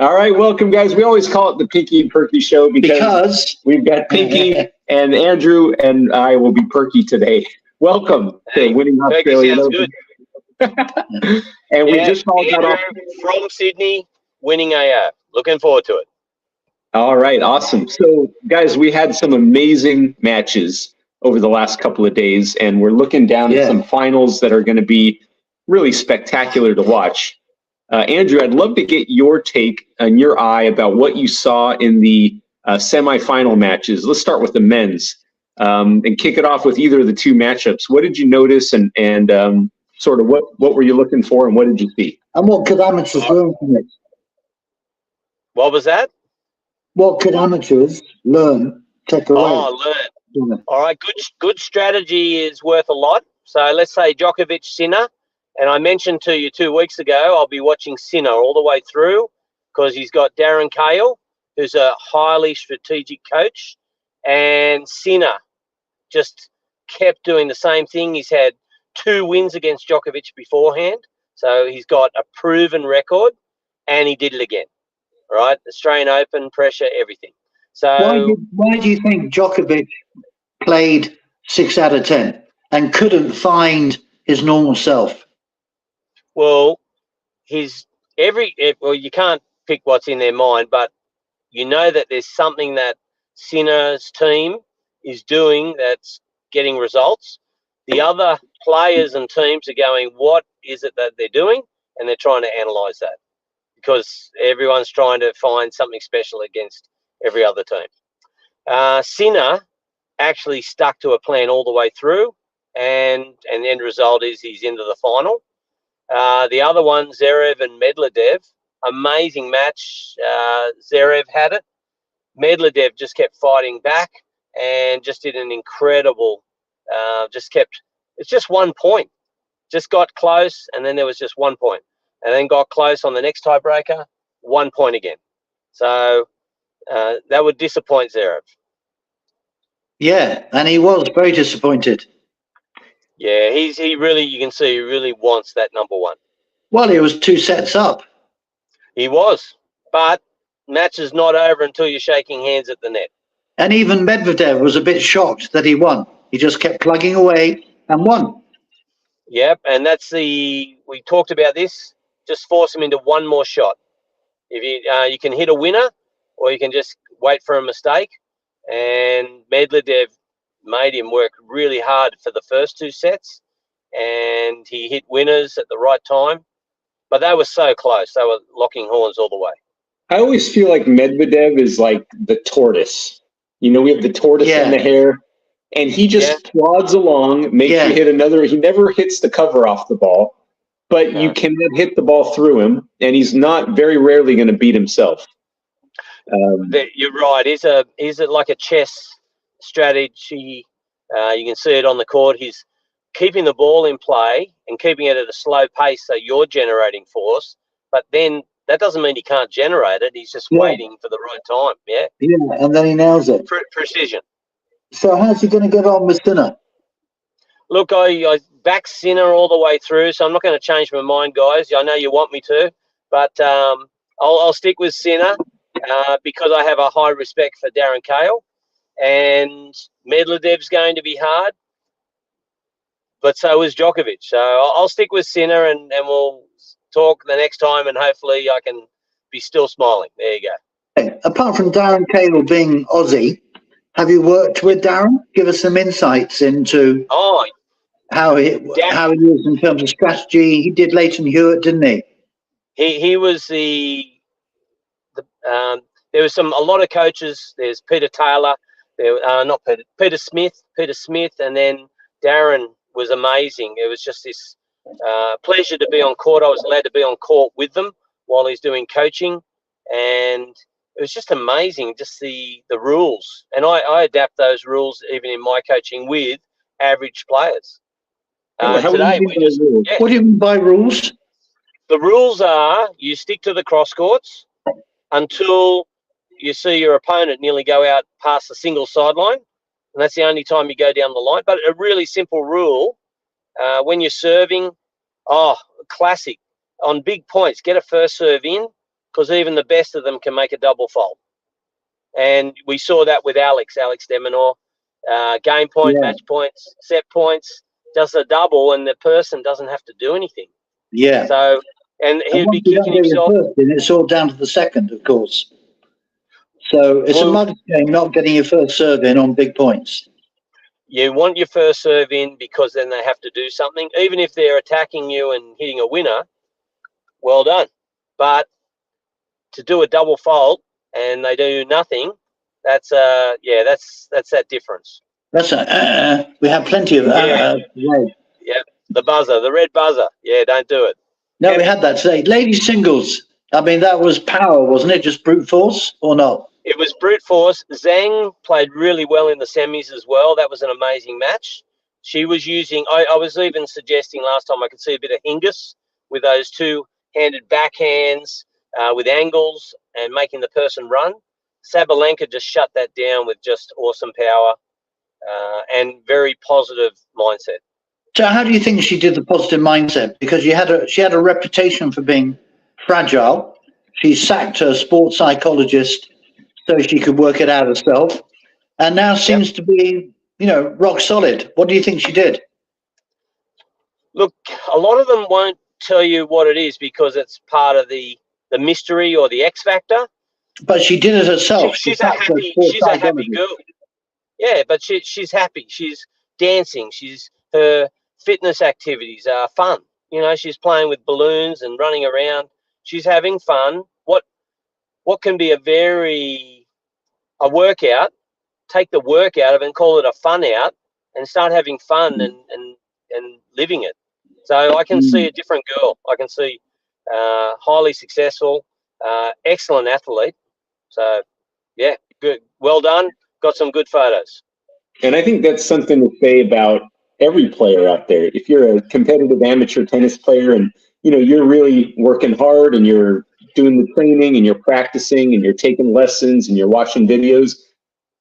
All right, welcome, guys. We always call it the Pinky and Perky Show because we've got Pinky and Andrew, and I will be Perky today. Welcome to Winning Australian sounds Open. good. And we just all got Andrew off. from Sydney, winning AO. Looking forward to it. All right, awesome. So, guys, we had some amazing matches over the last couple of days, and we're looking down at some finals that are going to be really spectacular to watch. Andrew, I'd love to get your take and your eye about what you saw in the semifinal matches. Let's start with the men's and kick it off with either of the two matchups. What did you notice, and sort of what were you looking for, and what did you see? And what could amateurs learn from it? What was that? What could amateurs take away? Learn. All right, good strategy is worth a lot. So let's say Djokovic, Sinner. And I mentioned to you 2 weeks ago, I'll be watching Sinner all the way through because he's got Darren Cahill, who's a highly strategic coach. And Sinner just kept doing the same thing. He's had 2 wins against Djokovic beforehand. So he's got a proven record, and he did it again. Right? Australian Open, pressure, everything. So why do you think Djokovic played 6 out of 10 and couldn't find his normal self? Well, you can't pick what's in their mind, but you know that there's something that Sinner's team is doing that's getting results. The other players and teams are going, what is it that they're doing? And they're trying to analyse that because everyone's trying to find something special against every other team. Sinner actually stuck to a plan all the way through, and the end result is he's into the final. The other one, Zverev and Medvedev, amazing match. Zverev had it. Medvedev just kept fighting back and just did an incredible, it's just 1 point. Just got close, and then there was just 1 point. And then got close on the next tiebreaker, 1 point again. So that would disappoint Zverev. Yeah, and he was very disappointed. Yeah, you can see he really wants that number 1. Well, he was 2 sets up. He was, but match is not over until you're shaking hands at the net. And even Medvedev was a bit shocked that he won. He just kept plugging away and won. Yep, and we talked about this. Just force him into one more shot. If you can hit a winner, or you can just wait for a mistake. And Medvedev made him work really hard for the first 2 sets, and he hit winners at the right time. But they were so close; they were locking horns all the way. I always feel like Medvedev is like the tortoise. You know, we have the tortoise and the hare, and he just plods along, makes you hit another. He never hits the cover off the ball, but you cannot hit the ball through him, and he's not very rarely going to beat himself. You're right. He's like a chess strategy. You can see it on the court. He's keeping the ball in play and keeping it at a slow pace so you're generating force, but then that doesn't mean he can't generate it. He's just waiting for the right time. Yeah, and then he nails it. Precision. So how's he going to get on with Sinner? Look, I back Sinner all the way through, so I'm not going to change my mind, guys. I know you want me to, but I'll stick with Sinner because I have a high respect for Darren Cahill, and Medvedev's going to be hard. But so is Djokovic. So I'll stick with Sinner, and we'll talk the next time, and hopefully I can be still smiling. There you go. Okay. Apart from Darren Cahill being Aussie, have you worked with Darren? Give us some insights into how he is in terms of strategy. He did Leighton Hewitt, didn't he? He was there was a lot of coaches. There's Peter Taylor, Peter Smith, and then Darren was amazing. It was just this pleasure to be on court. I was allowed to be on court with them while he's doing coaching, and it was just amazing, just the rules. And I adapt those rules even in my coaching with average players. What do you mean by rules? The rules are you stick to the cross courts until you see your opponent nearly go out past the single sideline. And that's the only time you go down the line. But a really simple rule, when you're serving, classic. On big points, get a first serve in, because even the best of them can make a double fault. And we saw that with Alex de Minaur. Game point, match points, set points, does a double, and the person doesn't have to do anything. Yeah. So, and he'd be kicking himself. And it's all down to the second, of course. So it's a mug game not getting your first serve in on big points. You want your first serve in because then they have to do something. Even if they're attacking you and hitting a winner, well done. But to do a double fault and they do nothing, that's that's that difference. That's we have plenty of yeah, the buzzer, the red buzzer. Yeah, don't do it. No, we had that today. Ladies singles. I mean, that was power, wasn't it? Just brute force or not? It was brute force. Zhang played really well in the semis as well. That was an amazing match. She was using, I was even suggesting last time I could see a bit of Hingis with those two-handed backhands with angles and making the person run. Sabalenka just shut that down with just awesome power and very positive mindset. So how do you think she did the positive mindset? Because she had a reputation for being fragile. She sacked her sports psychologist so she could work it out herself, and now seems to be, rock solid. What do you think she did? Look, a lot of them won't tell you what it is because it's part of the mystery or the X factor. But she did it herself. She's a happy girl. Yeah, but she's happy. She's dancing. Her fitness activities are fun. She's playing with balloons and running around. She's having fun. What can be a workout, take the work out of it and call it a fun out and start having fun and living it. So I can see a different girl. I can see highly successful, excellent athlete. So, yeah, good. Well done. Got some good photos. And I think that's something to say about every player out there. If you're a competitive amateur tennis player and, you're really working hard and you're doing the training and you're practicing and you're taking lessons and you're watching videos,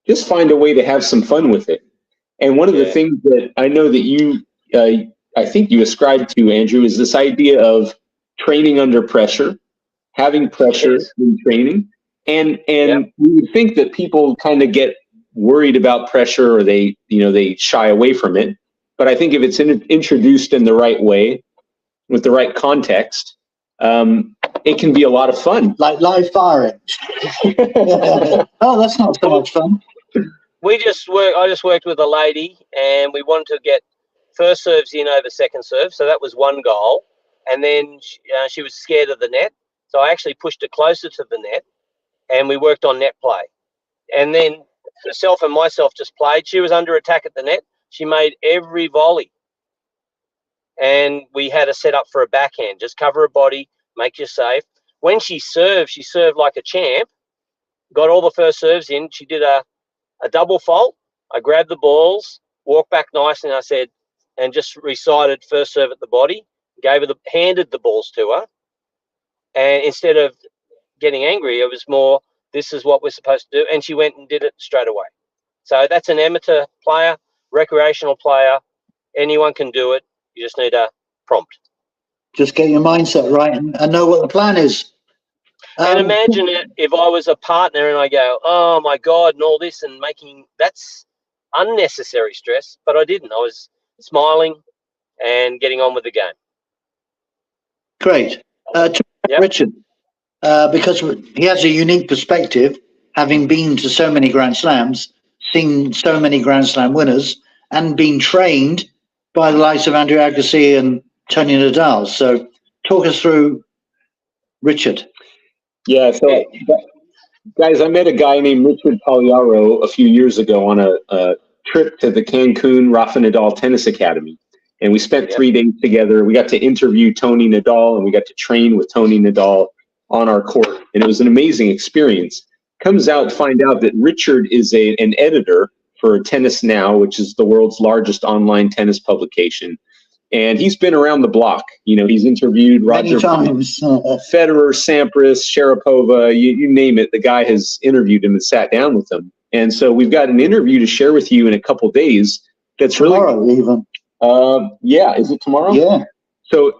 just find a way to have some fun with it. And one of the things that I know that you, I think you ascribe to, Andrew, is this idea of training under pressure, having pressure in training. And you would think that people kind of get worried about pressure or they shy away from it. But I think if it's introduced in the right way, with the right context, it can be a lot of fun. Like live firing. Oh, that's not so much fun. I just worked with a lady and we wanted to get first serves in over second serve. So that was one goal. And then she was scared of the net. So I actually pushed her closer to the net and we worked on net play. And then herself and myself just played. She was under attack at the net. She made every volley. And we had a set up for a backhand. Just cover her body, make you safe. When she served like a champ, got all the first serves in. She did a double fault. I grabbed the balls, walked back nicely, and I said, and just recited first serve at the body, handed the balls to her. And instead of getting angry, it was more, this is what we're supposed to do. And she went and did it straight away. So that's an amateur player, recreational player. Anyone can do it. You just need a prompt. Just get your mindset right and know what the plan is. And imagine it if I was a partner and I go, oh my God, and all this and that's unnecessary stress. But I didn't. I was smiling and getting on with the game. Great. Richard, because he has a unique perspective, having been to so many Grand Slams, seen so many Grand Slam winners, and been trained by the likes of Andrew Agassi and Tony Nadal. So talk us through Richard. Yeah, so guys, I met a guy named Richard Pagliaro a few years ago on a trip to the Cancun Rafa Nadal Tennis Academy. And we spent 3 days together. We got to interview Tony Nadal and we got to train with Tony Nadal on our court. And it was an amazing experience. Find out that Richard is an editor for Tennis Now, which is the world's largest online tennis publication. And he's been around the block. He's interviewed Roger Federer, Sampras, Sharapova, you name it. The guy has interviewed him and sat down with him. And so we've got an interview to share with you in a couple days. That's tomorrow, even. Is it tomorrow? Yeah. So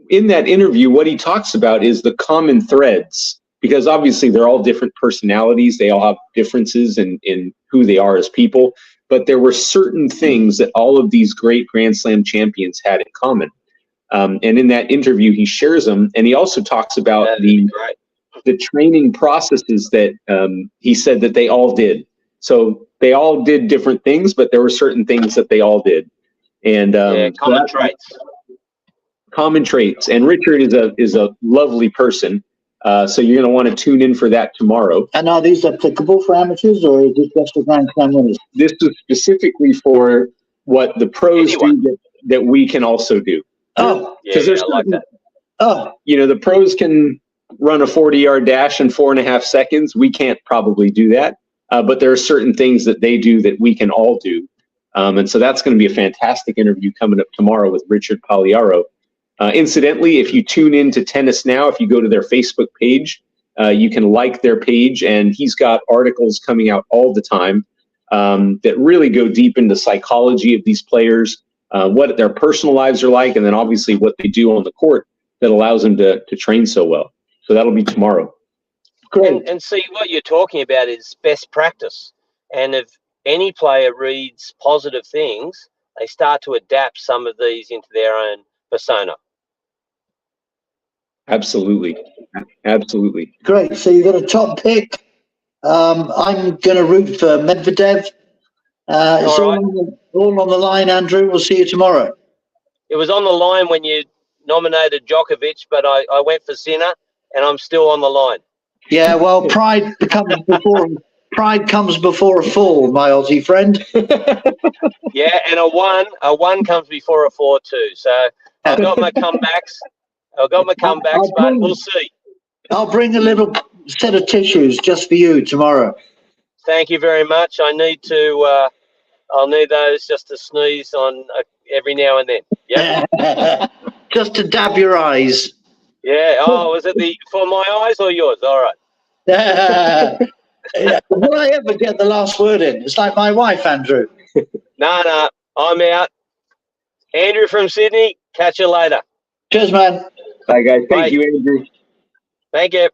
in that interview, what he talks about is the common threads because obviously they're all different personalities. They all have differences in who they are as people. But there were certain things that all of these great Grand Slam champions had in common. And in that interview, he shares them. And he also talks about the training processes that he said that they all did. So they all did different things, but there were certain things that they all did. And common traits. Common traits. And Richard is a lovely person. So you're going to want to tune in for that tomorrow. And are these applicable for amateurs, or is it just for Grand Slam winners? This is specifically for what the pros do that we can also do. Oh, yeah, I like that. Oh, the pros can run a 40-yard dash in 4.5 seconds. We can't probably do that. But there are certain things that they do that we can all do. And so that's going to be a fantastic interview coming up tomorrow with Richard Pagliaro. Incidentally, if you tune in to Tennis Now, if you go to their Facebook page, you can like their page, and he's got articles coming out all the time that really go deep into psychology of these players, what their personal lives are like, and then obviously what they do on the court that allows them to train so well. So that'll be tomorrow. great. And see, what you're talking about is best practice. And if any player reads positive things, they start to adapt some of these into their own persona. Absolutely. Absolutely. Great. So you've got a top pick. I'm going to root for Medvedev. It's all on the line, Andrew. We'll see you tomorrow. It was on the line when you nominated Djokovic, but I went for Sinner, and I'm still on the line. Yeah, well, pride comes before a fall, my Aussie friend. Yeah, and a one comes before a 4 too. So I've got my comebacks. But we'll see. I'll bring a little set of tissues just for you tomorrow. Thank you very much. I need to. I'll need those just to sneeze on every now and then. Yeah. Just to dab your eyes. Yeah. Oh, was it for my eyes or yours? All right. Will I ever get the last word in? It's like my wife, Andrew. No, I'm out. Andrew from Sydney. Catch you later. Cheers, man. Bye, guys. Thank Bye. you, Andrew. Thank you.